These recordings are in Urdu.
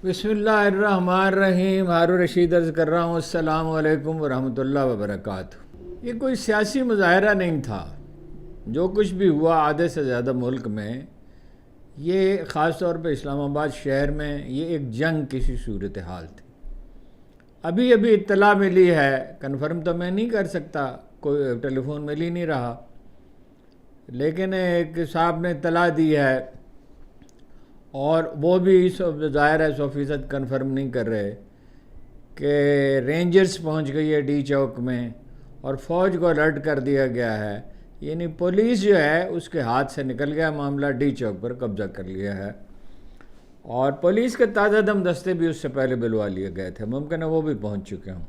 بسم اللہ الرحمن الرحیم. ہارون رشید عرض کر رہا ہوں. السلام علیکم ورحمۃ اللہ وبرکاتہ. یہ کوئی سیاسی مظاہرہ نہیں تھا. جو کچھ بھی ہوا آدھے سے زیادہ ملک میں، یہ خاص طور پہ اسلام آباد شہر میں یہ ایک جنگ کسی صورتحال تھی. ابھی اطلاع ملی ہے، کنفرم تو میں نہیں کر سکتا، کوئی ٹیلی فون مل ہی نہیں رہا، لیکن ایک صاحب نے اطلاع دی ہے اور وہ بھی ظاہر ہے 100% کنفرم نہیں کر رہے کہ رینجرز پہنچ گئی ہے ڈی چوک میں اور فوج کو الرٹ کر دیا گیا ہے. یعنی پولیس جو ہے اس کے ہاتھ سے نکل گیا معاملہ، ڈی چوک پر قبضہ کر لیا ہے، اور پولیس کے تازہ دم دستے بھی اس سے پہلے بلوا لیے گئے تھے، ممکن ہے وہ بھی پہنچ چکے ہوں.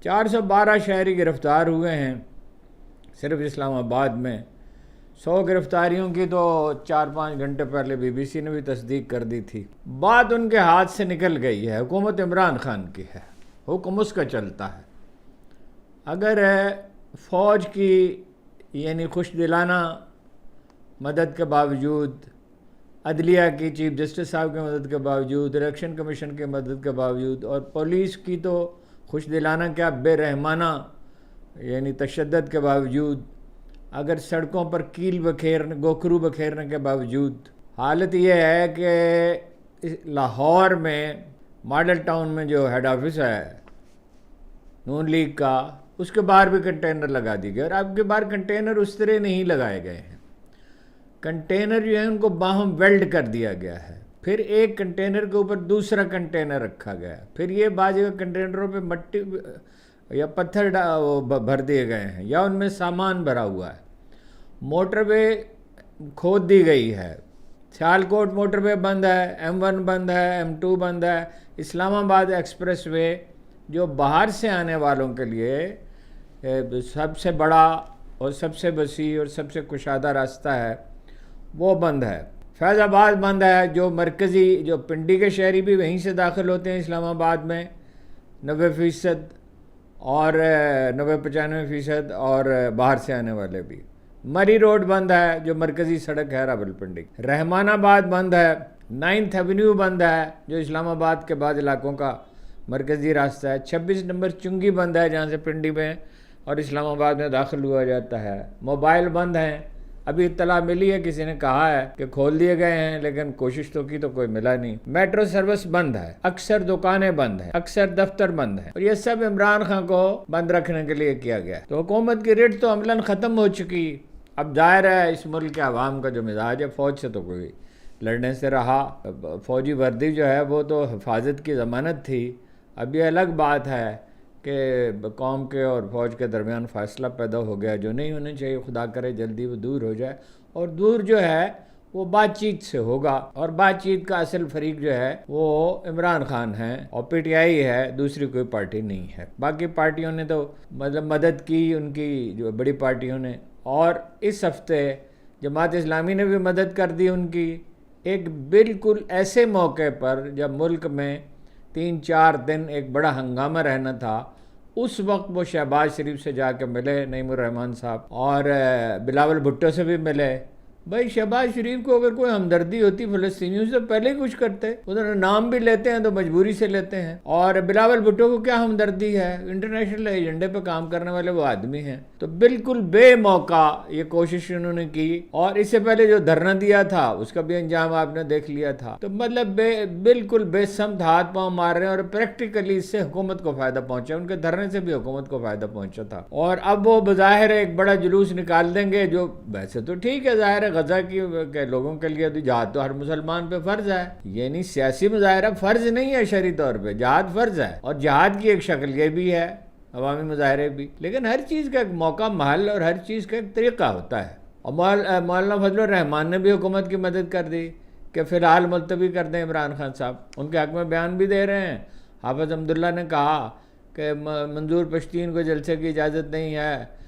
412 شہری گرفتار ہوئے ہیں صرف اسلام آباد میں. 100 گرفتاریوں کی تو 4-5 گھنٹے پہلے بی بی سی نے بھی تصدیق کر دی تھی. بات ان کے ہاتھ سے نکل گئی ہے. حکومت عمران خان کی ہے، حکم اس کا چلتا ہے. اگر فوج کی یعنی خوش دلانہ مدد کے باوجود، عدلیہ کی چیف جسٹس صاحب کی مدد کے باوجود، الیکشن کمیشن کی مدد کے باوجود، اور پولیس کی تو خوش دلانہ کیا بے رحمانہ یعنی تشدد کے باوجود، اگر سڑکوں پر کیل بکھیرنے، گوکھرو بکھیرنے کے باوجود، حالت یہ ہے کہ لاہور میں ماڈل ٹاؤن میں جو ہیڈ آفس ہے نون لیگ کا، اس کے باہر بھی کنٹینر لگا دی گئے. اور اب کے باہر کنٹینر اس طرح نہیں لگائے گئے ہیں. کنٹینر جو ہے ان کو باہم ویلڈ کر دیا گیا ہے. پھر ایک کنٹینر کے اوپر دوسرا کنٹینر رکھا گیا ہے. پھر یہ بعض کنٹینروں پہ مٹی یا پتھر بھر دیے گئے ہیں یا ان میں سامان بھرا ہوا ہے. موٹر وے کھود دی گئی ہے. سیالکوٹ موٹر وے بند ہے، M1 بند ہے، M2 بند ہے. اسلام آباد ایکسپریس وے جو باہر سے آنے والوں کے لیے سب سے بڑا اور سب سے وسیع اور سب سے کشادہ راستہ ہے، وہ بند ہے. فیض آباد بند ہے، جو مرکزی، جو پنڈی کے شہری بھی وہیں سے داخل ہوتے ہیں اسلام آباد میں 90% اور 90-95% اور باہر سے آنے والے بھی. مری روڈ بند ہے جو مرکزی سڑک ہے راولپنڈی. رحمان آباد بند ہے. 9th ایونیو بند ہے جو اسلام آباد کے بعض علاقوں کا مرکزی راستہ ہے. 26 نمبر چنگی بند ہے جہاں سے پنڈی میں اور اسلام آباد میں داخل ہوا جاتا ہے. موبائل بند ہیں. ابھی اطلاع ملی ہے، کسی نے کہا ہے کہ کھول دیے گئے ہیں، لیکن کوشش تو کی تو کوئی ملا نہیں. میٹرو سروس بند ہے. اکثر دکانیں بند ہیں، اکثر دفتر بند ہیں، اور یہ سب عمران خان کو بند رکھنے کے لیے کیا گیا. تو حکومت کی ریٹ تو عملاً ختم ہو چکی. اب ظاہر ہے اس ملک کے عوام کا جو مزاج ہے، فوج سے تو کوئی لڑنے سے رہا. فوجی وردی جو ہے وہ تو حفاظت کی ضمانت تھی. اب یہ الگ بات ہے کہ قوم کے اور فوج کے درمیان فاصلہ پیدا ہو گیا جو نہیں ہونا چاہیے. خدا کرے جلدی وہ دور ہو جائے، اور دور جو ہے وہ بات چیت سے ہوگا. اور بات چیت کا اصل فریق جو ہے وہ عمران خان ہے اور پی ٹی آئی ہے، دوسری کوئی پارٹی نہیں ہے. باقی پارٹیوں نے تو مدد کی، ان کی جو بڑی پارٹیوں نے. اور اس ہفتے جماعت اسلامی نے بھی مدد کر دی ان کی، ایک بالکل ایسے موقع پر جب ملک میں 3-4 دن ایک بڑا ہنگامہ رہنا تھا. اس وقت وہ شہباز شریف سے جا کے ملے، نعیم الرحمن صاحب، اور بلاول بھٹو سے بھی ملے. بھائی شہباز شریف کو اگر کوئی ہمدردی ہوتی فلسطینیوں سے پہلے ہی کچھ کرتے. ادھر نام بھی لیتے ہیں تو مجبوری سے لیتے ہیں. اور بلاول بھٹو کو کیا ہمدردی ہے؟ انٹرنیشنل ایجنڈے پہ کام کرنے والے وہ آدمی ہیں. تو بالکل بے موقع یہ کوشش انہوں نے کی. اور اس سے پہلے جو دھرنا دیا تھا اس کا بھی انجام آپ نے دیکھ لیا تھا. تو مطلب بالکل بے سمت ہاتھ پاؤں مار رہے ہیں، اور پریکٹیکلی اس سے حکومت کو فائدہ پہنچا. ان کے دھرنے سے بھی حکومت کو فائدہ پہنچا تھا. اور اب وہ بظاہر ایک بڑا جلوس نکال دیں گے، جو ویسے تو ٹھیک ہے، ظاہر ہے غزہ کے لوگوں کے لیے تو جہاد تو ہر مسلمان پہ فرض ہے. یعنی سیاسی مظاہرہ فرض نہیں ہے شرعی طور پہ، جہاد فرض ہے. اور جہاد کی ایک شکل یہ بھی ہے، عوامی مظاہرے بھی. لیکن ہر چیز کا ایک موقع، محل اور ہر چیز کا ایک طریقہ ہوتا ہے. اور مولانا فضل الرحمان نے بھی حکومت کی مدد کر دی کہ فی الحال ملتوی کر دیں عمران خان صاحب. ان کے حق میں بیان بھی دے رہے ہیں. حافظ عبداللہ نے کہا کہ منظور پشتین کو جلسے کی اجازت نہیں ہے،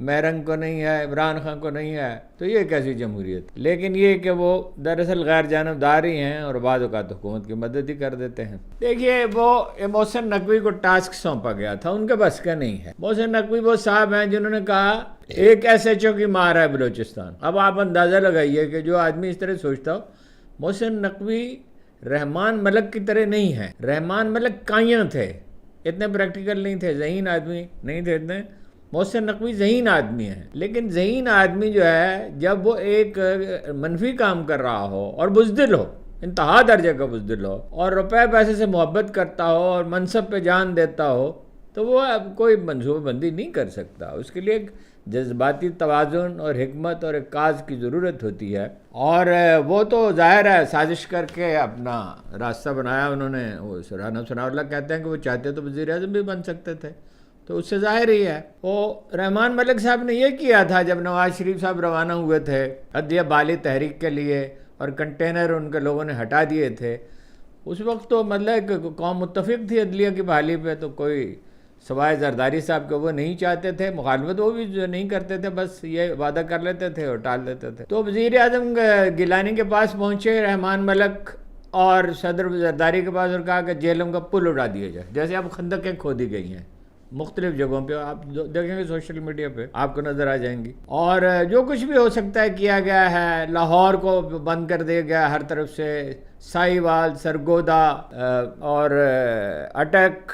میرنگ کو نہیں ہے، عمران خان کو نہیں ہے. تو یہ کیسی جمہوریت؟ لیکن یہ کہ وہ دراصل غیر جانبدار ہی ہیں اور بعض اوقات حکومت کی مدد ہی کر دیتے ہیں. دیکھیے وہ محسن نقوی کو ٹاسک سونپا گیا تھا، ان کے بس کا نہیں ہے. محسن نقوی وہ صاحب ہیں جنہوں نے کہا ایک SHO کی مار ہے بلوچستان. اب آپ اندازہ لگائیے کہ جو آدمی اس طرح سوچتا ہو. محسن نقوی رحمان ملک کی طرح نہیں ہے. رحمان ملک کائیاں تھے، اتنے پریکٹیکل نہیں تھے، ذہین آدمی نہیں تھے اتنے. محسن نقوی ذہین آدمی ہے، لیکن ذہین آدمی جو ہے جب وہ ایک منفی کام کر رہا ہو اور بزدل ہو، انتہا درجے کا بزدل ہو، اور روپے پیسے سے محبت کرتا ہو اور منصب پہ جان دیتا ہو، تو وہ اب کوئی منصوبہ بندی نہیں کر سکتا. اس کے لیے ایک جذباتی توازن اور حکمت اور ایک کاز کی ضرورت ہوتی ہے. اور وہ تو ظاہر ہے سازش کر کے اپنا راستہ بنایا انہوں نے. وہ رانا ثناء اللہ کہتے ہیں کہ وہ چاہتے تو وزیر اعظم بھی بن سکتے تھے، تو اس سے ظاہر ہی ہے. وہ رحمان ملک صاحب نے یہ کیا تھا جب نواز شریف صاحب روانہ ہوئے تھے عدلیہ بحالی تحریک کے لیے اور کنٹینر ان کے لوگوں نے ہٹا دیے تھے. اس وقت تو مطلب کہ قوم متفق تھی عدلیہ کی بحالی پہ، تو کوئی سوائے زرداری صاحب کو وہ نہیں چاہتے تھے. مخالفت وہ بھی جو نہیں کرتے تھے، بس یہ وعدہ کر لیتے تھے اور ٹال دیتے تھے. تو وزیر اعظم گیلانی کے پاس پہنچے رحمان ملک اور صدر زرداری کے پاس اور کہا کہ جہلم کا پل اڑا دیا جائے. جیسے اب خندقیں کھودی گئی ہیں مختلف جگہوں پہ، آپ دیکھیں گے سوشل میڈیا پہ آپ کو نظر آ جائیں گی. اور جو کچھ بھی ہو سکتا ہے کیا گیا ہے. لاہور کو بند کر دیا گیا ہر طرف سے، سائیوال، سرگودا اور اٹک،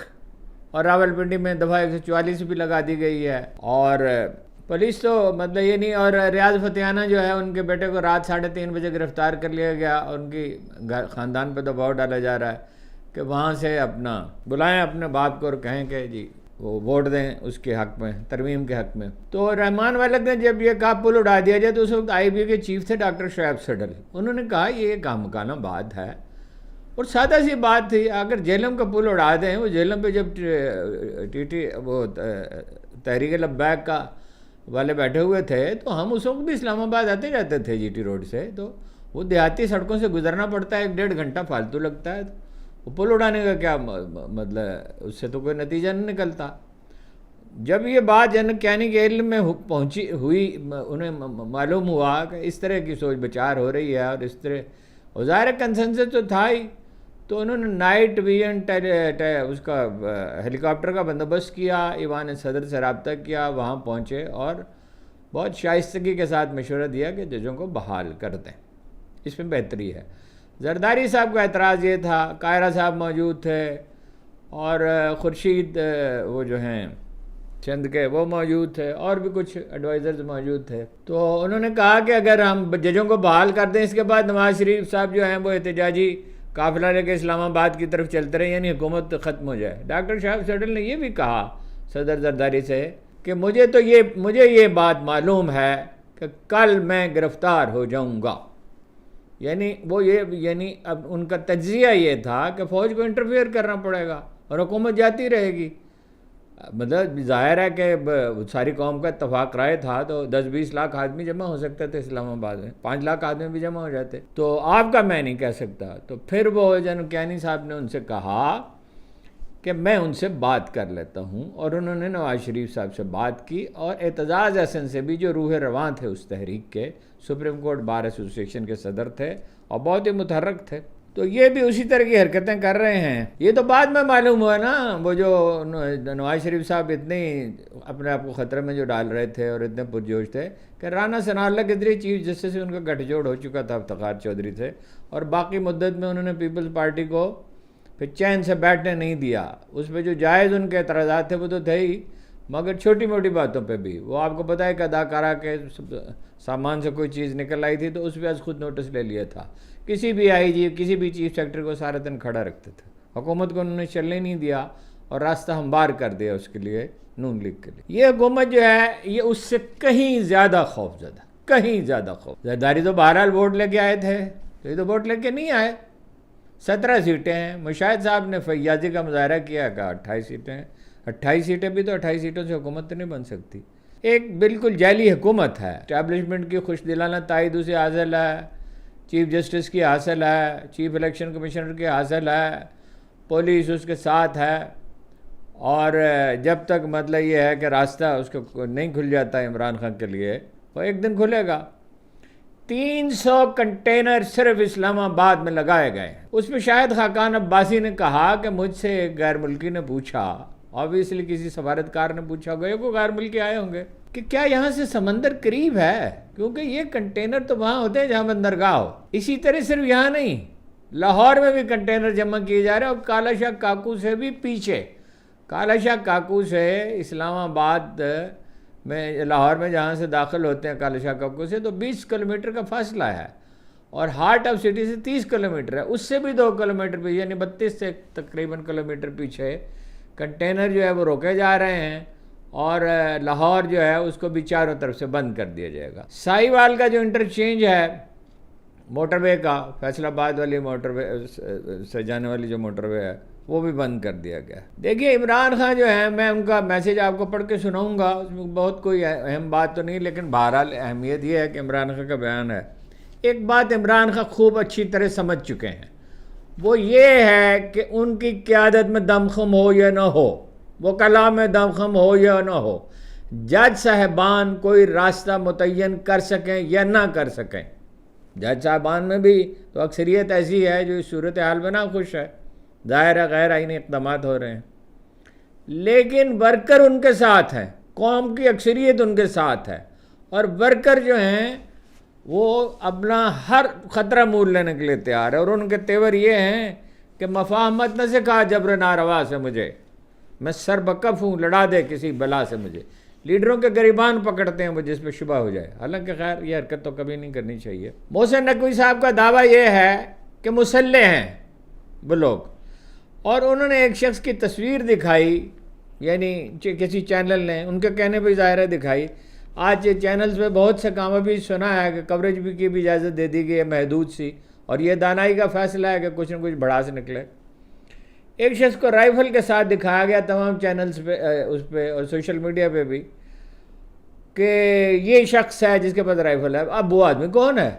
اور راولپنڈی میں دفعہ 144 بھی لگا دی گئی ہے. اور پولیس تو مطلب یہ نہیں. اور ریاض فتحانہ جو ہے ان کے بیٹے کو رات 3:30 بجے گرفتار کر لیا گیا، اور ان کی خاندان پہ دباؤ ڈالا جا رہا ہے کہ وہاں سے اپنا بلائیں اپنے باپ کو اور کہیں کہ جی وہ ووٹ دیں اس کے حق میں، ترمیم کے حق میں. تو رحمان ملک نے جب یہ کہا پل اڑا دیا جائے، تو اس وقت آئی بی کے چیف تھے ڈاکٹر شعیب سڈل. انہوں نے کہا یہ کامکانہ بات ہے اور سادہ سی بات تھی. اگر جہلم کا پل اڑا دیں، وہ جہلم پہ جب وہ تحریک لبیک کا والے بیٹھے ہوئے تھے تو ہم اس وقت بھی اسلام آباد آتے جاتے تھے جی ٹی روڈ سے، تو وہ دیہاتی سڑکوں سے گزرنا پڑتا ہے، 1.5 گھنٹہ فالتو لگتا ہے. وہ پل اڑانے کا کیا مطلب، اس سے تو کوئی نتیجہ نہیں نکلتا. جب یہ بات جن کینی کے علم میں پہنچی ہوئی، انہیں معلوم ہوا کہ اس طرح کی سوچ بچار ہو رہی ہے اور اس طرح ظاہر کنسنسس تو تھا ہی، تو انہوں نے نائٹ ویژن اس کا ہیلی کاپٹر کا بندوبست کیا، ایوان صدر سے رابطہ کیا، وہاں پہنچے اور بہت شائستگی کے ساتھ مشورہ دیا کہ ججوں کو بحال کر دیں، اس میں بہتری ہے. زرداری صاحب کا اعتراض یہ تھا، قاہرہ صاحب موجود تھے اور خورشید وہ جو ہیں چند کے وہ موجود تھے، اور بھی کچھ ایڈوائزرز موجود تھے. تو انہوں نے کہا کہ اگر ہم ججوں کو بحال کر دیں، اس کے بعد نواز شریف صاحب جو ہیں وہ احتجاجی قافلہ لے کے اسلام آباد کی طرف چلتے رہے، یعنی حکومت ختم ہو جائے. ڈاکٹر شعیب سڈل نے یہ بھی کہا صدر زرداری سے کہ مجھے یہ بات معلوم ہے کہ کل میں گرفتار ہو جاؤں گا. یعنی اب ان کا تجزیہ یہ تھا کہ فوج کو انٹرفیئر کرنا پڑے گا اور حکومت جاتی رہے گی. مطلب ظاہر ہے کہ ساری قوم کا اتفاق رائے تھا تو 10-20 لاکھ آدمی جمع ہو سکتے تھے اسلام آباد میں، 5 لاکھ آدمی بھی جمع ہو جاتے. تو آپ کا میں نہیں کہہ سکتا. تو پھر وہ کینی صاحب نے ان سے کہا کہ میں ان سے بات کر لیتا ہوں، اور انہوں نے نواز شریف صاحب سے بات کی. اور اعتزاز احسن سے بھی جو روح رواں تھے اس تحریک کے، سپریم کورٹ بار ایسوسی ایشن کے صدر تھے اور بہت ہی متحرک تھے، تو یہ بھی اسی طرح کی حرکتیں کر رہے ہیں. یہ تو بعد میں معلوم ہوا نا، وہ جو نواز شریف صاحب اتنے اپنے آپ کو خطرے میں جو ڈال رہے تھے اور اتنے پرجوش تھے کہ رانا ثناء اللہ کے ذریعے چیف جسٹس سے ان کا گٹھ جوڑ ہو چکا تھا افتخار چودھری سے، اور باقی مدت میں انہوں نے پیپلز پارٹی کو پھر چین سے بیٹھنے نہیں دیا. اس پہ جو جائز ان کے اعتراضات تھے وہ تو تھے ہی، مگر چھوٹی موٹی باتوں پہ بھی. وہ آپ کو پتہ ہے کہ اداکارہ کے سامان سے کوئی چیز نکل آئی تھی تو اس پہ از خود نوٹس لے لیا تھا. کسی بھی آئی جی، کسی بھی چیف سیکرٹری کو سارے دن کھڑا رکھتے تھے. حکومت کو انہوں نے چلنے نہیں دیا اور راستہ ہموار کر دیا اس کے لیے نون لیگ کے لیے. یہ حکومت جو ہے یہ اس سے کہیں زیادہ خوف زدہ، کہیں زیادہ خوف. زرداری تو بہرحال ووٹ لے کے آئے تھے، تو یہ تو ووٹ لے کے نہیں آئے. 17 سیٹیں ہیں. مشاہد صاحب نے فیاضی کا مظاہرہ کیا کہ 28 سیٹیں ہیں. 28 سیٹیں بھی تو 28 سیٹوں سے حکومت نہیں بن سکتی. ایک بالکل جعلی حکومت ہے. اسٹیبلشمنٹ کی خوش دلانہ تائید اسے حاصل ہے، چیف جسٹس کی حاصل ہے، چیف الیکشن کمشنر کی حاصل ہے، پولیس اس کے ساتھ ہے. اور جب تک مطلب یہ ہے کہ راستہ اس کو نہیں کھل جاتا ہے عمران خان کے لیے، وہ ایک دن کھلے گا. 300 کنٹینر صرف اسلام آباد میں لگائے گئے. اس پہ شاہد خاقان عباسی نے کہا کہ مجھ سے ایک غیر ملکی نے پوچھا، آبویسلی کسی سفارتکار نے پوچھا ہوگا، کوئی غیر ملکی آئے ہوں گے، کہ کیا یہاں سے سمندر قریب ہے؟ کیونکہ یہ کنٹینر تو وہاں ہوتے ہیں جہاں بندرگاہ ہو. اسی طرح صرف یہاں نہیں، لاہور میں بھی کنٹینر جمع کیے جا رہے ہیں، اور کالا شاہ کاکو سے بھی پیچھے، کالا شاہ کاکو سے اسلام آباد میں، لاہور میں جہاں سے داخل ہوتے ہیں کالا شاہ کاکو سے، تو 20 کلومیٹر کا فاصلہ ہے، اور ہارٹ آف سٹی سے 30 کلومیٹر ہے، اس سے بھی 2 کلومیٹر پیچھے، یعنی 32 سے تقریباً کلومیٹر پیچھے کنٹینر جو ہے وہ روکے جا رہے ہیں، اور لاہور جو ہے اس کو بھی چاروں طرف سے بند کر دیا جائے گا۔ ساہیوال کا جو انٹرچینج ہے موٹر وے کا، فیصل آباد والی موٹر وے سے جانے والی جو موٹر وے ہے، وہ بھی بند کر دیا گیا۔ دیکھیے عمران خان جو ہے، میں ان کا میسیج آپ کو پڑھ کے سناؤں گا، اس میں بہت کوئی اہم بات تو نہیں، لیکن بہرحال اہمیت یہ ہے کہ عمران خان کا بیان ہے۔ ایک بات عمران خان خوب اچھی طرح سمجھ چکے ہیں، وہ یہ ہے کہ ان کی قیادت میں دمخم ہو یا نہ ہو، وہ کلام میں دمخم ہو یا نہ ہو، جج صاحبان کوئی راستہ متعین کر سکیں یا نہ کر سکیں۔ جج صاحبان میں بھی تو اکثریت ایسی ہے جو اس صورتحال میں ناخوش ہے، ظاہر ہے غیر آئینی اقدامات ہو رہے ہیں، لیکن ورکر ان کے ساتھ ہیں، قوم کی اکثریت ان کے ساتھ ہے، اور ورکر جو ہیں وہ اپنا ہر خطرہ مول لینے کے لیے تیار ہے، اور ان کے تیور یہ ہیں کہ مفاہمت نہ سکھا جبر ناروا سے مجھے، میں سر بکف ہوں، لڑا دے کسی بلا سے مجھے۔ لیڈروں کے گریبان پکڑتے ہیں وہ جس پہ شبہ ہو جائے، حالانکہ خیر یہ حرکت تو کبھی نہیں کرنی چاہیے۔ محسن نقوی صاحب کا دعویٰ یہ ہے کہ مسلح ہیں وہ لوگ، اور انہوں نے ایک شخص کی تصویر دکھائی، یعنی کسی چینل نے ان کے کہنے پہ ظاہر ہے دکھائی، آج چینلز پہ بہت سے کاموں بھی سنا ہے کہ کوریج بھی کی بھی اجازت دے دی گئی ہے محدود سی، اور یہ دانائی کا فیصلہ ہے کہ کچھ نہ کچھ بڑھا سے نکلے۔ ایک شخص کو رائفل کے ساتھ دکھایا گیا تمام چینلز پہ، اس پہ اور سوشل میڈیا پہ بھی، کہ یہ شخص ہے جس کے پاس رائفل ہے۔ اب وہ آدمی کون ہے؟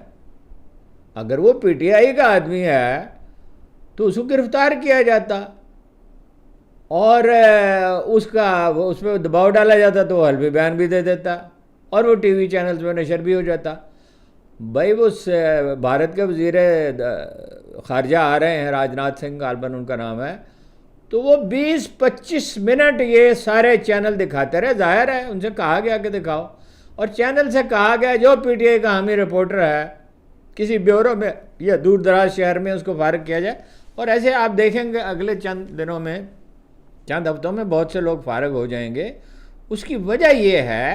اگر وہ پی ٹی آئی کا آدمی ہے تو اس کو گرفتار کیا جاتا، اور اس پہ دباؤ ڈالا جاتا تو وہ حلفی بیان بھی دے دیتا، اور وہ ٹی وی چینلز میں نشر بھی ہو جاتا۔ بھائی وہ بھارت کے وزیر خارجہ آ رہے ہیں، راجناتھ سنگھ غالباً ان کا نام ہے، تو وہ 20-25 منٹ یہ سارے چینل دکھاتے رہے، ظاہر ہے ان سے کہا گیا کہ دکھاؤ، اور چینل سے کہا گیا جو پی ٹی آئی کا حامی رپورٹر ہے کسی بیورو میں یا دور دراز شہر میں اس کو فارغ کیا جائے، اور ایسے آپ دیکھیں گے اگلے چند دنوں میں، چند ہفتوں میں بہت سے لوگ فارغ ہو جائیں گے۔ اس کی وجہ یہ ہے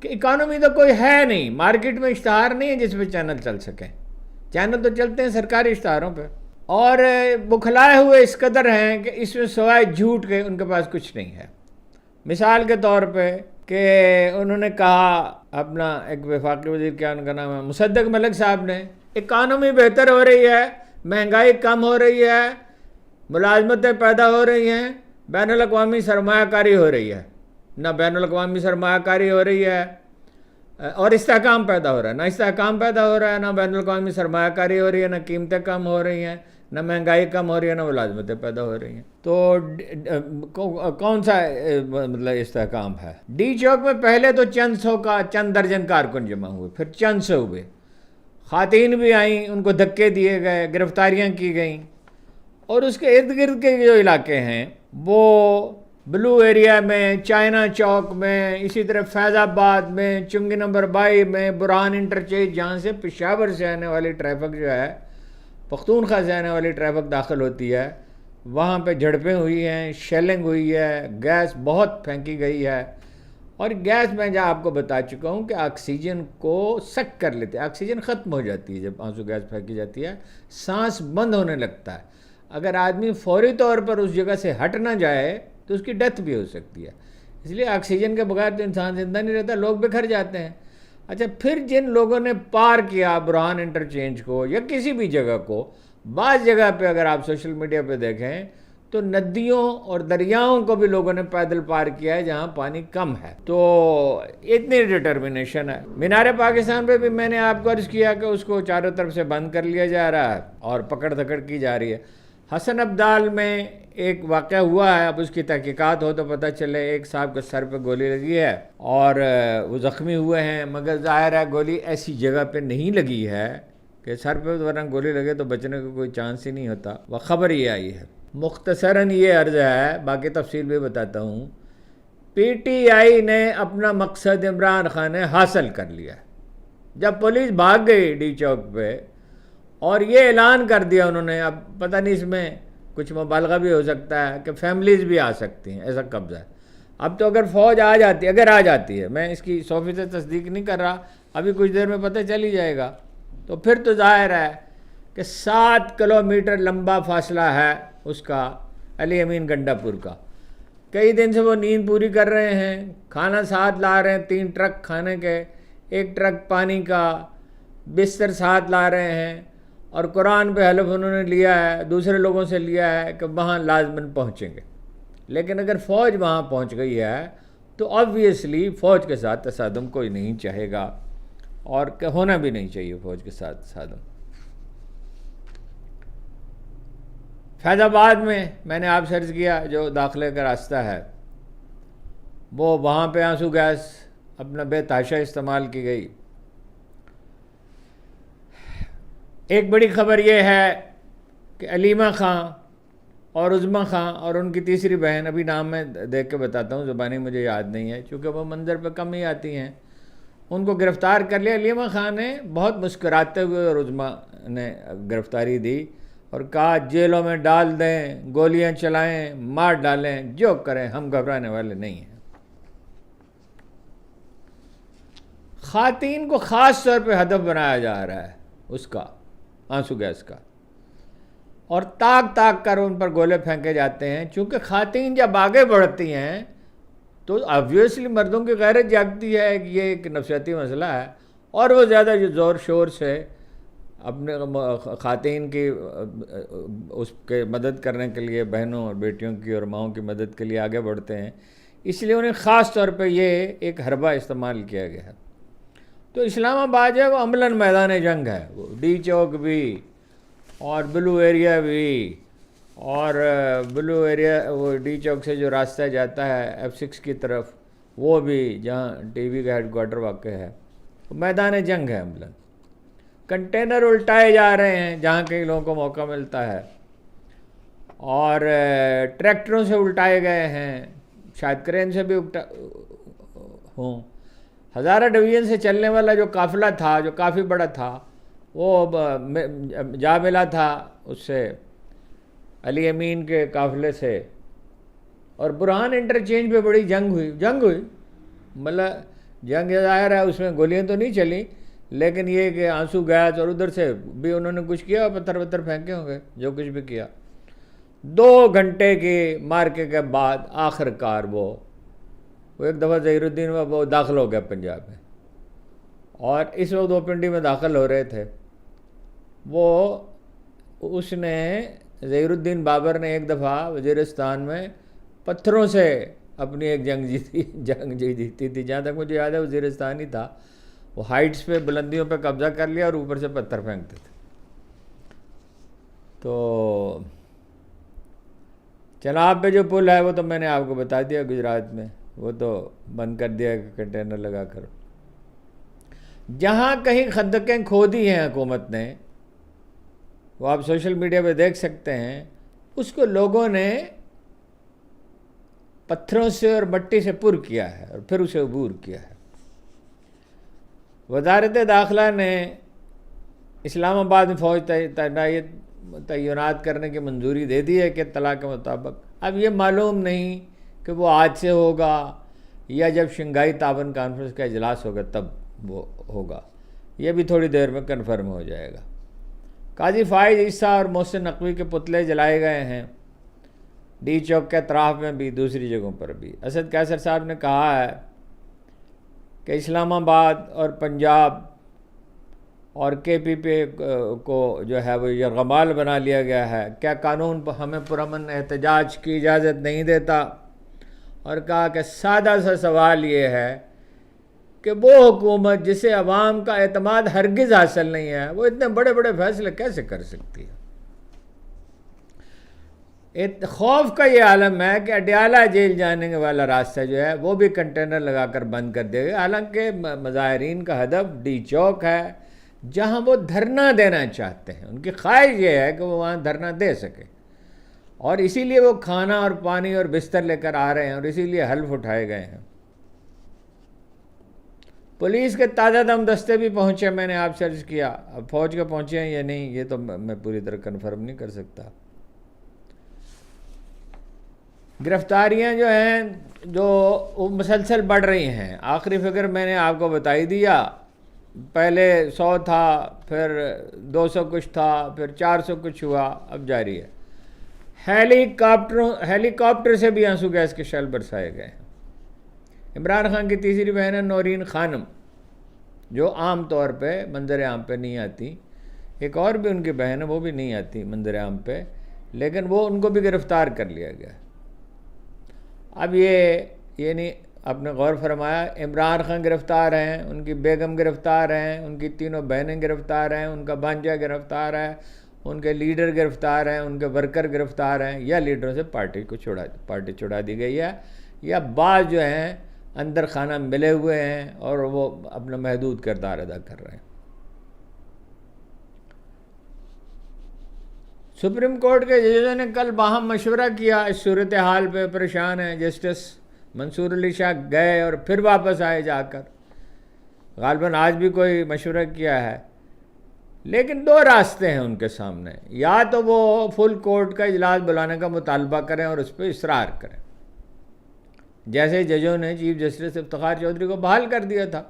کہ اکانومی تو کوئی ہے نہیں، مارکیٹ میں اشتہار نہیں ہے جس پہ چینل چل سکیں، چینل تو چلتے ہیں سرکاری اشتہاروں پہ، اور بکھلائے ہوئے اس قدر ہیں کہ اس میں سوائے جھوٹ کے ان کے پاس کچھ نہیں ہے۔ مثال کے طور پہ کہ انہوں نے کہا، اپنا ایک وفاقی وزیر، کیا ان کا نام ہے، مصدق ملک صاحب نے، اکانومی بہتر ہو رہی ہے، مہنگائی کم ہو رہی ہے، ملازمتیں پیدا ہو رہی ہیں، بین الاقوامی سرمایہ کاری ہو رہی ہے۔ نہ بین الاقوامی سرمایہ کاری ہو رہی ہے اور استحکام پیدا ہو رہا ہے، نہ استحکام پیدا ہو رہا ہے، نہ بین الاقوامی سرمایہ کاری ہو رہی ہے، نہ قیمتیں کم ہو رہی ہیں، نہ مہنگائی کم ہو رہی ہے، نہ ملازمتیں پیدا ہو رہی ہیں۔ تو کون سا مطلب استحکام ہے؟ ڈی چوک میں پہلے تو چند درجن کارکن جمع ہوئے، پھر چند سے ہوئے، خواتین بھی آئیں، ان کو دھکے دیے گئے، گرفتاریاں کی گئیں، اور اس کے ارد گرد کے جو علاقے ہیں وہ بلو ایریا میں، چائنا چوک میں، اسی طرح فیض آباد میں، چنگی نمبر 22 میں، برہان انٹرچینج، جہاں سے پشاور سے آنے والی ٹریفک جو ہے، پختونخوا سے آنے والی ٹریفک داخل ہوتی ہے، وہاں پہ جھڑپیں ہوئی ہیں، شیلنگ ہوئی ہے، گیس بہت پھینکی گئی ہے، اور گیس میں جہاں آپ کو بتا چکا ہوں کہ آکسیجن کو سک کر لیتے ہیں، آکسیجن ختم ہو جاتی ہے جب آنسو گیس پھینکی جاتی ہے، سانس بند ہونے لگتا ہے، اگر آدمی فوری طور پر اس جگہ سے ہٹ نہ جائے تو اس کی ڈیتھ بھی ہو سکتی ہے، اس لیے آکسیجن کے بغیر تو انسان زندہ نہیں رہتا، لوگ بکھر جاتے ہیں۔ اچھا، پھر جن لوگوں نے پار کیا برہان انٹرچینج کو یا کسی بھی جگہ کو، بعض جگہ پہ اگر آپ سوشل میڈیا پہ دیکھیں تو ندیوں اور دریاؤں کو بھی لوگوں نے پیدل پار کیا ہے جہاں پانی کم ہے، تو اتنی ڈٹرمنیشن ہے۔ مینار پاکستان پہ بھی میں نے آپ کو عرض کیا کہ اس کو چاروں طرف سے بند کر لیا جا رہا ہے اور پکڑ دھکڑ کی جا رہی ہے۔ حسن ابدال میں ایک واقعہ ہوا ہے، اب اس کی تحقیقات ہو تو پتہ چلے، ایک صاحب کے سر پہ گولی لگی ہے اور وہ زخمی ہوئے ہیں، مگر ظاہر ہے گولی ایسی جگہ پہ نہیں لگی ہے کہ سر پہ ورنہ گولی لگے تو بچنے کا کوئی چانس ہی نہیں ہوتا، وہ خبر یہ آئی ہے۔ مختصراً یہ عرض ہے، باقی تفصیل بھی بتاتا ہوں، پی ٹی آئی نے اپنا مقصد عمران خان نے حاصل کر لیا۔ جب پولیس بھاگ گئی ڈی چوک پہ، اور یہ اعلان کر دیا انہوں نے، اب پتہ نہیں اس میں کچھ مبالغہ بھی ہو سکتا ہے کہ فیملیز بھی آ سکتی ہیں، ایسا قبضہ ہے۔ اب تو اگر فوج آ جاتی ہے، اگر آ جاتی ہے، میں اس کی 100% تصدیق نہیں کر رہا، ابھی کچھ دیر میں پتہ چل ہی جائے گا، تو پھر تو ظاہر ہے کہ 7 کلومیٹر لمبا فاصلہ ہے اس کا، علی امین گنڈا پور کا۔ کئی دن سے وہ نیند پوری کر رہے ہیں، کھانا ساتھ لا رہے ہیں، 3 ٹرک کھانے کے، 1 ٹرک پانی کا، بستر ساتھ لا رہے ہیں، اور قرآن پہ حلف انہوں نے لیا ہے، دوسرے لوگوں سے لیا ہے کہ وہاں لازماً پہنچیں گے۔ لیکن اگر فوج وہاں پہنچ گئی ہے تو آبویسلی فوج کے ساتھ تصادم کوئی نہیں چاہے گا، اور کہ ہونا بھی نہیں چاہیے فوج کے ساتھ تصادم۔ فیض آباد میں نے آپ سے عرض کیا جو داخلے کا راستہ ہے، وہ وہاں پہ آنسو گیس اپنا بے تحاشا استعمال کی گئی۔ ایک بڑی خبر یہ ہے کہ علیمہ خان اور عظمیٰ خان اور ان کی تیسری بہن، ابھی نام میں دیکھ کے بتاتا ہوں، زبانی مجھے یاد نہیں ہے چونکہ وہ منظر پہ کم ہی آتی ہیں، ان کو گرفتار کر لیا۔ علیمہ خان نے بہت مسکراتے ہوئے اور عظمیٰ نے گرفتاری دی اور کہا جیلوں میں ڈال دیں، گولیاں چلائیں، مار ڈالیں، جو کریں، ہم گھبرانے والے نہیں ہیں۔ خواتین کو خاص طور پہ ہدف بنایا جا رہا ہے اس کا، آنسو گیس کا، اور تاک تاک کر ان پر گولے پھینکے جاتے ہیں، چونکہ خواتین جب آگے بڑھتی ہیں تو آبویسلی مردوں کی غیرت جاگتی ہے کہ یہ ایک نفسیاتی مسئلہ ہے، اور وہ زیادہ جو زور شور سے اپنے خواتین کی اس کے مدد کرنے کے لیے، بہنوں اور بیٹیوں کی اور ماؤں کی مدد کے لیے آگے بڑھتے ہیں، اس لیے انہیں خاص طور پہ یہ ایک حربہ استعمال کیا گیا ہے۔ تو اسلام آباد جو ہے وہ عملاً میدان جنگ ہے، وہ ڈی چوک بھی اور بلو ایریا بھی، اور بلو ایریا وہ ڈی چوک سے جو راستہ جاتا ہے F6 کی طرف، وہ بھی جہاں ٹی وی کا ہیڈ کوارٹر واقع ہے، میدان جنگ ہے عملاً۔ کنٹینر الٹائے جا رہے ہیں جہاں کئی لوگوں کو موقع ملتا ہے، اور ٹریکٹروں سے الٹائے گئے ہیں، شاید کرین سے بھی ہوں۔ ہزارہ ڈویژن سے چلنے والا جو قافلہ تھا، جو کافی بڑا تھا، وہ جا ملا تھا اس سے، علی امین کے قافلے سے، اور برہان انٹرچینج پہ بڑی جنگ ہوئی، مطلب جنگ ظاہر ہے اس میں گولیاں تو نہیں چلیں، لیکن یہ کہ آنسو گیس اور ادھر سے بھی انہوں نے کچھ کیا، پتھر وتھر پھینکے ہوں گے، جو کچھ بھی کیا۔ 2 گھنٹے کے مارکے کے بعد آخر کار وہ ایک دفعہ ظہیر الدین وہ داخل ہو گیا پنجاب میں، اور اس وقت وہ پنڈی میں داخل ہو رہے تھے۔ اس نے ظہیر الدین بابر نے ایک دفعہ وزیرستان میں پتھروں سے اپنی ایک جنگ جیتی تھی، جہاں تک مجھے یاد ہے وزیرستان ہی تھا، وہ ہائٹس پہ، بلندیوں پہ قبضہ کر لیا اور اوپر سے پتھر پھینکتے تھے۔ تو چناب پہ جو پل ہے وہ تو میں نے آپ کو بتا دیا گجرات میں، وہ تو بند کر دیا کنٹینر لگا کر۔ جہاں کہیں خندقیں کھودی ہیں حکومت نے، وہ آپ سوشل میڈیا پہ دیکھ سکتے ہیں، اس کو لوگوں نے پتھروں سے اور مٹی سے پر کیا ہے اور پھر اسے عبور کیا ہے۔ وزارت داخلہ نے اسلام آباد میں فوج تعینات کرنے کی منظوری دے دی ہے کہ اطلاع کے مطابق۔ اب یہ معلوم نہیں کہ وہ آج سے ہوگا یا جب شنگھائی تعاون کانفرنس کا اجلاس ہوگا تب وہ ہوگا، یہ بھی تھوڑی دیر میں کنفرم ہو جائے گا۔ قاضی فائز عیسیٰ اور محسن نقوی کے پتلے جلائے گئے ہیں، ڈی چوک کے اطراف میں بھی، دوسری جگہوں پر بھی۔ اسد قیصر صاحب نے کہا ہے کہ اسلام آباد اور پنجاب اور KPP کو جو ہے وہ یرغمال بنا لیا گیا ہے، کیا قانون ہمیں پرامن احتجاج کی اجازت نہیں دیتا، اور کہا کہ سادہ سا سوال یہ ہے کہ وہ حکومت جسے عوام کا اعتماد ہرگز حاصل نہیں ہے، وہ اتنے بڑے بڑے فیصلے کیسے کر سکتی ہے۔ خوف کا یہ عالم ہے کہ اڈیالہ جیل جانے والا راستہ جو ہے وہ بھی کنٹینر لگا کر بند کر دیا گیا، حالانکہ مظاہرین کا ہدف ڈی چوک ہے جہاں وہ دھرنا دینا چاہتے ہیں، ان کی خواہش یہ ہے کہ وہ وہاں دھرنا دے سکے، اور اسی لیے وہ کھانا اور پانی اور بستر لے کر آ رہے ہیں، اور اسی لیے حلف اٹھائے گئے ہیں۔ پولیس کے تازہ دم دستے بھی پہنچے، میں نے آپ سے عرض کیا، اب فوج کے پہنچے ہیں یا نہیں یہ تو میں پوری طرح کنفرم نہیں کر سکتا۔ گرفتاریاں جو ہیں جو وہ مسلسل بڑھ رہی ہیں، آخری فگر میں نے آپ کو بتائی دیا، پہلے 100 تھا، پھر 200 کچھ تھا، پھر 400 کچھ ہوا، اب جاری ہے۔ ہیلی کاپٹر سے بھی آنسو گیس کے شیل برسائے گئے ہیں۔ عمران خان کی تیسری بہن ہے نورین خانم، جو عام طور پہ منظر عام پہ نہیں آتی، ایک اور بھی ان کی بہن ہے وہ بھی نہیں آتی منظر عام پہ، لیکن وہ ان کو بھی گرفتار کر لیا گیا۔ اب یہ نہیں، آپ نے غور فرمایا، عمران خان گرفتار ہیں، ان کی بیگم گرفتار ہیں، ان کی تینوں بہنیں گرفتار ہیں، ان کا بھانجا گرفتار ہے، ان کے لیڈر گرفتار ہیں، ان کے ورکر گرفتار ہیں، یا لیڈروں سے پارٹی چھڑا دی گئی ہے، یا بعض جو ہیں اندر خانہ ملے ہوئے ہیں اور وہ اپنا محدود کردار ادا کر رہے ہیں۔ سپریم کورٹ کے ججوں نے کل باہم مشورہ کیا، اس صورتحال پہ پریشان ہیں۔ جسٹس منصور علی شاہ گئے اور پھر واپس آئے جا کر، غالباً آج بھی کوئی مشورہ کیا ہے، لیکن دو راستے ہیں ان کے سامنے، یا تو وہ فل کورٹ کا اجلاس بلانے کا مطالبہ کریں اور اس پہ اصرار کریں، جیسے ججوں نے چیف جسٹس افتخار چودھری کو بحال کر دیا تھا،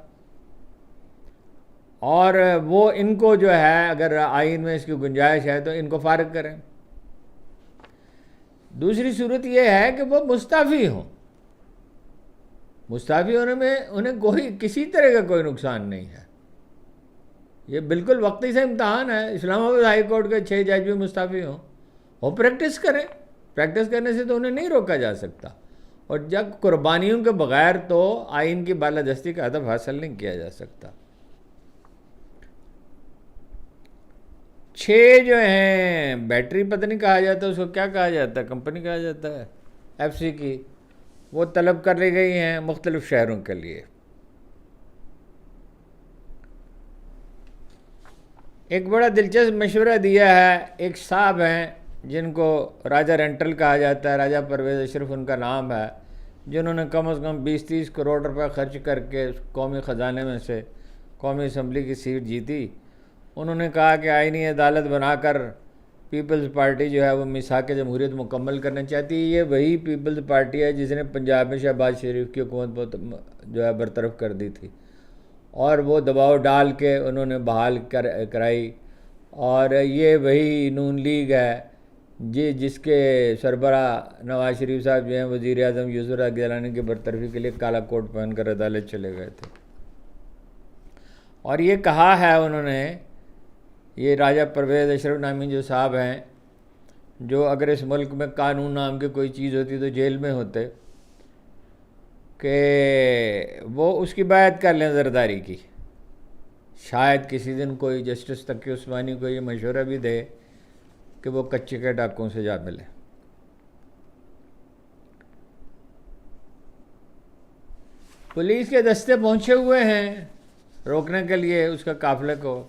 اور وہ ان کو جو ہے اگر آئین میں اس کی گنجائش ہے تو ان کو فارغ کریں۔ دوسری صورت یہ ہے کہ وہ مستعفی ہوں، مستعفی ہونے میں انہیں کسی طرح کا کوئی نقصان نہیں ہے، یہ بالکل وقتی سے امتحان ہے۔ اسلام آباد ہائی کورٹ کے 6 جج بھی مستعفی ہوں، وہ پریکٹس کریں، پریکٹس کرنے سے تو انہیں نہیں روکا جا سکتا، اور جب قربانیوں کے بغیر تو آئین کی بالادستی کا ہدف حاصل نہیں کیا جا سکتا۔ 6 جو ہیں بیٹری پتہ نہیں کہا جاتا ہے، اس کو کیا کہا جاتا ہے، کمپنی کہا جاتا ہے ایف سی کی، وہ طلب کر لی گئی ہیں مختلف شہروں کے لیے۔ ایک بڑا دلچسپ مشورہ دیا ہے، ایک صاحب ہیں جن کو راجہ رینٹل کہا جاتا ہے، راجہ پرویز اشرف ان کا نام ہے، جنہوں نے کم از کم 20-30 کروڑ روپے خرچ کر کے قومی خزانے میں سے قومی اسمبلی کی سیٹ جیتی۔ انہوں نے کہا کہ آئینی عدالت بنا کر پیپلز پارٹی جو ہے وہ میثاق جمہوریت مکمل کرنا چاہتی ہے۔ یہ وہی پیپلز پارٹی ہے جس نے پنجاب میں شہباز شریف کی حکومت جو ہے برطرف کر دی تھی، اور وہ دباؤ ڈال کے انہوں نے بحال کرائی، اور یہ وہی نون لیگ ہے جس کے سربراہ نواز شریف صاحب جو ہیں وزیر اعظم یوسف راج گیلانی کی برطرفی کے لیے کالا کوٹ پہن کر عدالت چلے گئے تھے، اور یہ کہا ہے انہوں نے، یہ راجہ پرویز اشرف نامی جو صاحب ہیں، جو اگر اس ملک میں قانون نام کی کوئی چیز ہوتی تو جیل میں ہوتے، کہ وہ اس کی بیعت کر لیں زرداری کی۔ شاید کسی دن کوئی جسٹس تقی عثمانی کو یہ مشورہ بھی دے کہ وہ کچے کے ڈاکوں سے جا ملے۔ پولیس کے دستے پہنچے ہوئے ہیں روکنے کے لیے اس کا قافلے کو،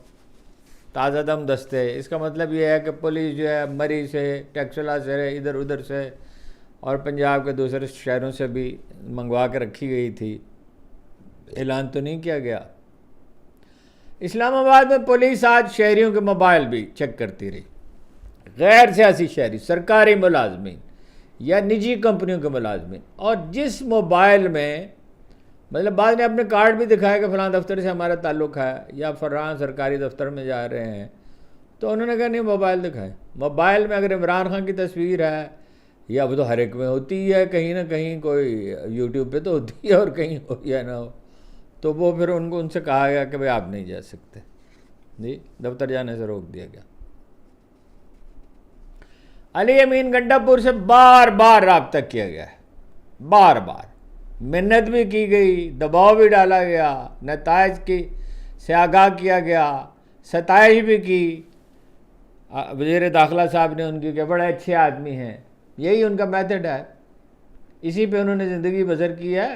تازہ دم دستے۔ اس کا مطلب یہ ہے کہ پولیس جو ہے مری سے، ٹیکسلا سے، ادھر ادھر سے، اور پنجاب کے دوسرے شہروں سے بھی منگوا کے رکھی گئی تھی، اعلان تو نہیں کیا گیا۔ اسلام آباد میں پولیس آج شہریوں کے موبائل بھی چیک کرتی رہی، غیر سیاسی شہری، سرکاری ملازمین یا نجی کمپنیوں کے ملازمین، اور جس موبائل میں مطلب بعض نے اپنے کارڈ بھی دکھایا کہ فلاں دفتر سے ہمارا تعلق ہے یا فلاں سرکاری دفتر میں جا رہے ہیں، تو انہوں نے کہا نہیں موبائل دکھائیں۔ موبائل میں اگر عمران خان کی تصویر ہے، یا وہ تو ہر ایک میں ہوتی ہے، کہیں نہ کہیں کوئی یوٹیوب پہ تو ہوتی ہے اور کہیں ہو یا نہ ہو، تو وہ پھر ان سے کہا گیا کہ بھئی آپ نہیں جا سکتے، جی دفتر جانے سے روک دیا گیا۔ علی امین گنڈا پور سے بار بار رابطہ کیا گیا ہے، بار بار منت بھی کی گئی، دباؤ بھی ڈالا گیا، نتائج کی سے آگاہ کیا گیا، ستائش بھی کی وزیر داخلہ صاحب نے ان کی کہ بڑے اچھے آدمی ہیں، یہی ان کا میتھڈ ہے، اسی پہ انہوں نے زندگی بسر کی ہے۔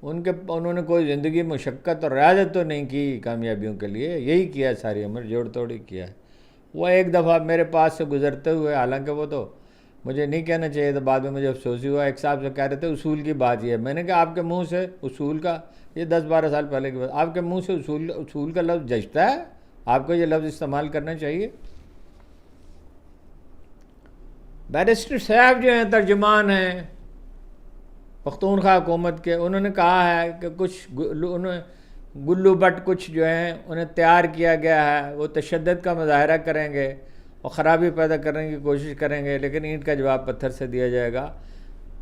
انہوں نے کوئی زندگی مشقت اور ریاضت تو نہیں کی کامیابیوں کے لیے، یہی کیا ساری عمر جوڑ توڑ ہی کیا ہے۔ وہ ایک دفعہ میرے پاس سے گزرتے ہوئے، حالانکہ وہ تو مجھے نہیں کہنا چاہیے تھا، بعد میں مجھے افسوس ہی ہوا. ایک صاحب سے کہہ رہے تھے اصول کی بات یہ ہے. میں نے کہا آپ کے منہ سے اصول کا، یہ 10-12 سال پہلے کی بات، آپ کے منہ سے اصول کا لفظ جچتا ہے؟ آپ کو یہ لفظ استعمال کرنا چاہیے؟ بیرسٹر صاحب جو ہیں ترجمان ہیں پختونخوا حکومت کے، انہوں نے کہا ہے کہ کچھ گلو بٹ کچھ جو ہیں انہیں تیار کیا گیا ہے، وہ تشدد کا مظاہرہ کریں گے اور خرابی پیدا کرنے کی کوشش کریں گے، لیکن اینٹ کا جواب پتھر سے دیا جائے گا.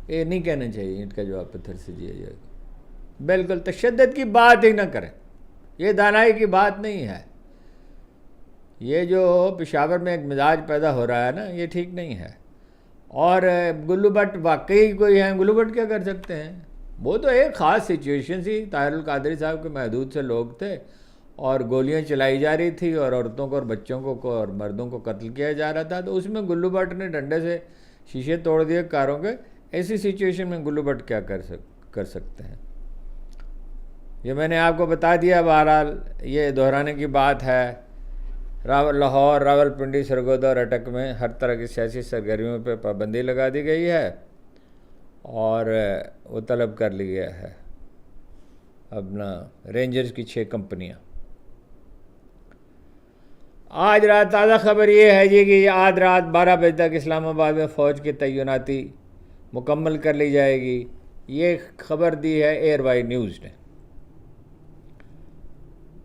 یہ نہیں کہنا چاہیے اینٹ کا جواب پتھر سے دیا جائے گا. بالکل تشدد کی بات ہی نہ کریں، یہ دانائی کی بات نہیں ہے. یہ جو پشاور میں ایک مزاج پیدا ہو رہا ہے نا، یہ ٹھیک نہیں ہے. اور گلو بٹ واقعی کوئی ہیں، گلو بٹ کیا کر سکتے ہیں؟ وہ تو ایک خاص سچویشن تھی، طاہر القادری صاحب کے محدود سے لوگ تھے اور گولیاں چلائی جا رہی تھی اور عورتوں کو اور بچوں کو اور مردوں کو قتل کیا جا رہا تھا، تو اس میں گلو بٹ نے ڈنڈے سے شیشے توڑ دیے کاروں کے. ایسی سچویشن میں گلو بٹ کیا کر سکتے ہیں؟ یہ میں نے آپ کو بتا دیا. بہرحال یہ دہرانے کی بات ہے. لاہور، راولپنڈی، سرگودا اور اٹک میں ہر طرح کی سیاسی سرگرمیوں پہ پابندی لگا دی گئی ہے اور وہ طلب کر لی گیا ہے اپنا رینجرز کی 6 کمپنیاں. آج رات تازہ خبر یہ ہے جی کہ آج رات 12 بجے تک اسلام آباد میں فوج کی تعیناتی مکمل کر لی جائے گی. یہ خبر دی ہے ایئر وائی نیوز نے.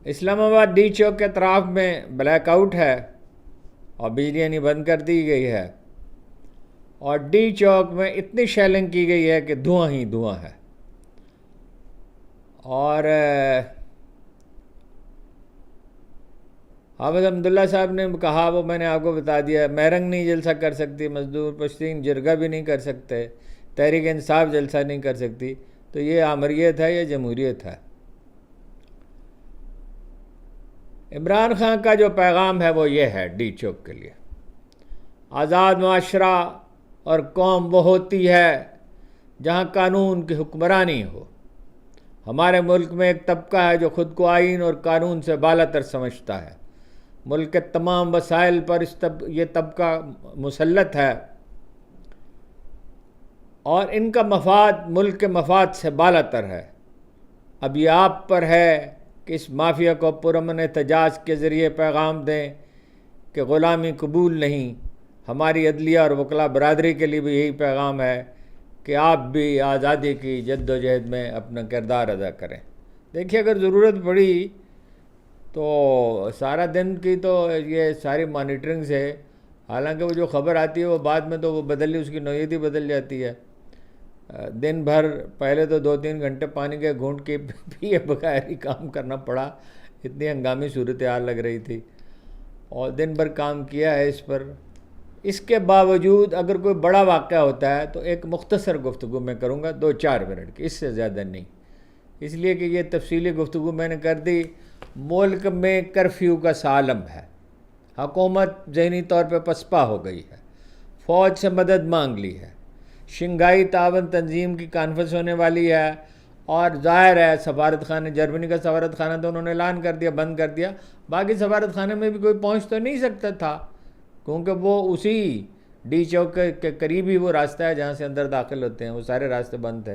اسلام آباد ڈی چوک کے اطراف میں بلیک آؤٹ ہے اور بجلیاں نہیں بند کر دی گئی ہے، اور ڈی چوک میں اتنی شیلنگ کی گئی ہے کہ دھواں ہی دھواں ہے. اور حافظ حمداللہ صاحب نے کہا، وہ میں نے آپ کو بتا دیا، میرنگ نہیں جلسہ کر سکتی، مزدور پشتین جرگہ بھی نہیں کر سکتے، تحریک انصاف جلسہ نہیں کر سکتی. تو یہ آمریت ہے یا جمہوریت ہے؟ عمران خان کا جو پیغام ہے وہ یہ ہے ڈی چوک کے لیے: آزاد معاشرہ اور قوم وہ ہوتی ہے جہاں قانون کی حکمرانی ہو. ہمارے ملک میں ایک طبقہ ہے جو خود کو آئین اور قانون سے بالا تر سمجھتا ہے. ملک کے تمام وسائل پر یہ طبقہ مسلط ہے اور ان کا مفاد ملک کے مفاد سے بالا تر ہے. اب یہ آپ پر ہے کہ اس مافیا کو پرامن احتجاج کے ذریعے پیغام دیں کہ غلامی قبول نہیں. ہماری عدلیہ اور وکلا برادری کے لیے بھی یہی پیغام ہے کہ آپ بھی آزادی کی جد و جہد میں اپنا کردار ادا کریں. دیکھیے اگر ضرورت پڑی تو سارا دن کی تو یہ ساری مانیٹرنگ سے، حالانکہ وہ جو خبر آتی ہے وہ بعد میں تو وہ بدلی، اس کی نوعیت ہی بدل جاتی ہے. دن بھر پہلے تو 2-3 گھنٹے پانی کے گھونٹ کے پیے بغیر ہی کام کرنا پڑا، اتنی ہنگامی صورتحال لگ رہی تھی، اور دن بھر کام کیا ہے اس پر. اس کے باوجود اگر کوئی بڑا واقعہ ہوتا ہے تو ایک مختصر گفتگو میں کروں گا 2-4 منٹ کی، اس سے زیادہ نہیں، اس لیے کہ یہ تفصیلی گفتگو میں نے کر دی. ملک میں کرفیو کا عالم ہے، حکومت ذہنی طور پہ پسپا ہو گئی ہے، فوج سے مدد مانگ لی ہے، شنگھائی تعاون تنظیم کی کانفرنس ہونے والی ہے، اور ظاہر ہے سفارت خانے، جرمنی کا سفارت خانہ تو انہوں نے اعلان کر دیا، بند کر دیا. باقی سفارت خانے میں بھی کوئی پہنچ تو نہیں سکتا تھا کیونکہ وہ اسی ڈی چوک کے قریب ہی وہ راستہ ہے جہاں سے اندر داخل ہوتے ہیں، وہ سارے راستے بند تھے.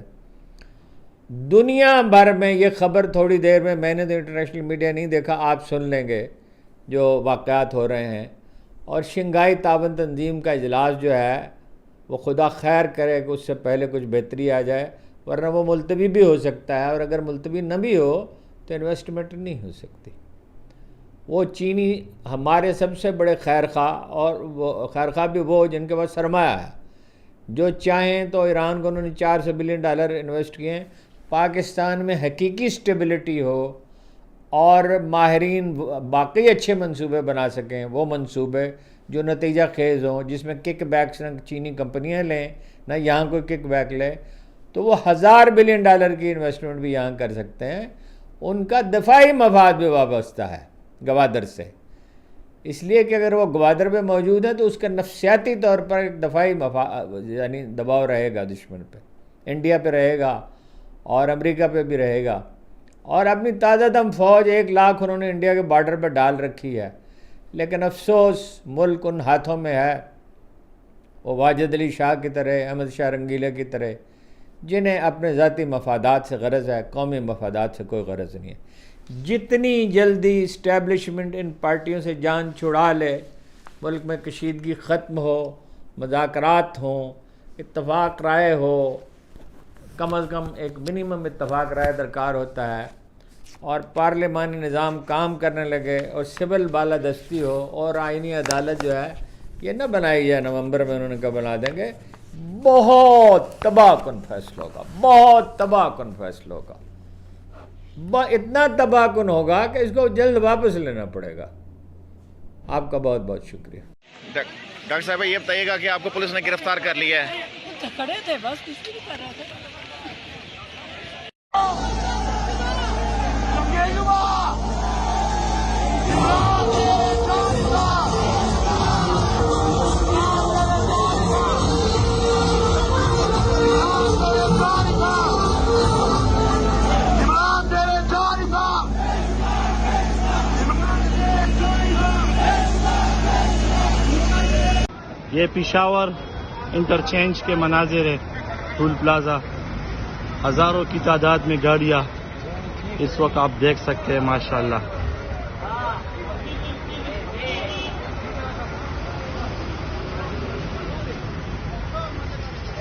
دنیا بھر میں یہ خبر تھوڑی دیر میں نے تو انٹرنیشنل میڈیا نہیں دیکھا، آپ سن لیں گے جو واقعات ہو رہے ہیں. اور شنگھائی تعاون تنظیم کا اجلاس جو ہے وہ خدا خیر کرے کہ اس سے پہلے کچھ بہتری آ جائے، ورنہ وہ ملتوی بھی ہو سکتا ہے، اور اگر ملتوی نہ بھی ہو تو انویسٹمنٹ نہیں ہو سکتی. وہ چینی ہمارے سب سے بڑے خیرخواہ، اور وہ خیرخواہ بھی وہ جن کے پاس سرمایہ ہے، جو چاہیں تو ایران کو انہوں نے $400 بلین انویسٹ کیے ہیں. پاکستان میں حقیقی سٹیبلٹی ہو اور ماہرین باقی اچھے منصوبے بنا سکیں، وہ منصوبے جو نتیجہ خیز ہوں، جس میں کک بیکس نہ چینی کمپنیاں لیں نہ یہاں کوئی کک بیک لے، تو وہ $1000 بلین کی انویسٹمنٹ بھی یہاں کر سکتے ہیں. ان کا دفاعی مفاد بھی وابستہ ہے گوادر سے، اس لیے کہ اگر وہ گوادر پہ موجود ہے تو اس کا نفسیاتی طور پر ایک دفاعی یعنی دباؤ رہے گا دشمن پہ، انڈیا پہ رہے گا اور امریکہ پہ بھی رہے گا. اور اپنی تازہ دم فوج 1 لاکھ انہوں نے انڈیا کے بارڈر پہ ڈال رکھی ہے، لیکن افسوس ملک ان ہاتھوں میں ہے، وہ واجد علی شاہ کی طرح، احمد شاہ رنگیلہ کی طرح، جنہیں اپنے ذاتی مفادات سے غرض ہے، قومی مفادات سے کوئی غرض نہیں ہے۔ جتنی جلدی اسٹیبلشمنٹ ان پارٹیوں سے جان چھڑا لے، ملک میں کشیدگی ختم ہو، مذاکرات ہوں، اتفاق رائے ہو، کم از کم ایک منیمم اتفاق رائے درکار ہوتا ہے، اور پارلیمانی نظام کام کرنے لگے اور سول بالادستی ہو، اور آئینی عدالت جو ہے یہ نہ بنائی جائے نومبر میں، انہوں نے کہا بنا دیں گے، بہت تباہ کن فیصلہ ہوگا، بہت تباہ کن فیصلہ ہوگا، اتنا تباہ کن ہوگا کہ اس کو جلد واپس لینا پڑے گا۔ آپ کا بہت بہت شکریہ۔ ڈاکٹر صاحب یہ بتائیے گا کہ آپ کو پولیس نے گرفتار کر لیا ہے؟ کھڑے تھے بس، کچھ نہیں کر رہے تھے۔ یہ پشاور انٹرچینج کے مناظر ہے، ٹول پلازا، ہزاروں کی تعداد میں گاڑیاں اس وقت آپ دیکھ سکتے ہیں، ماشاءاللہ۔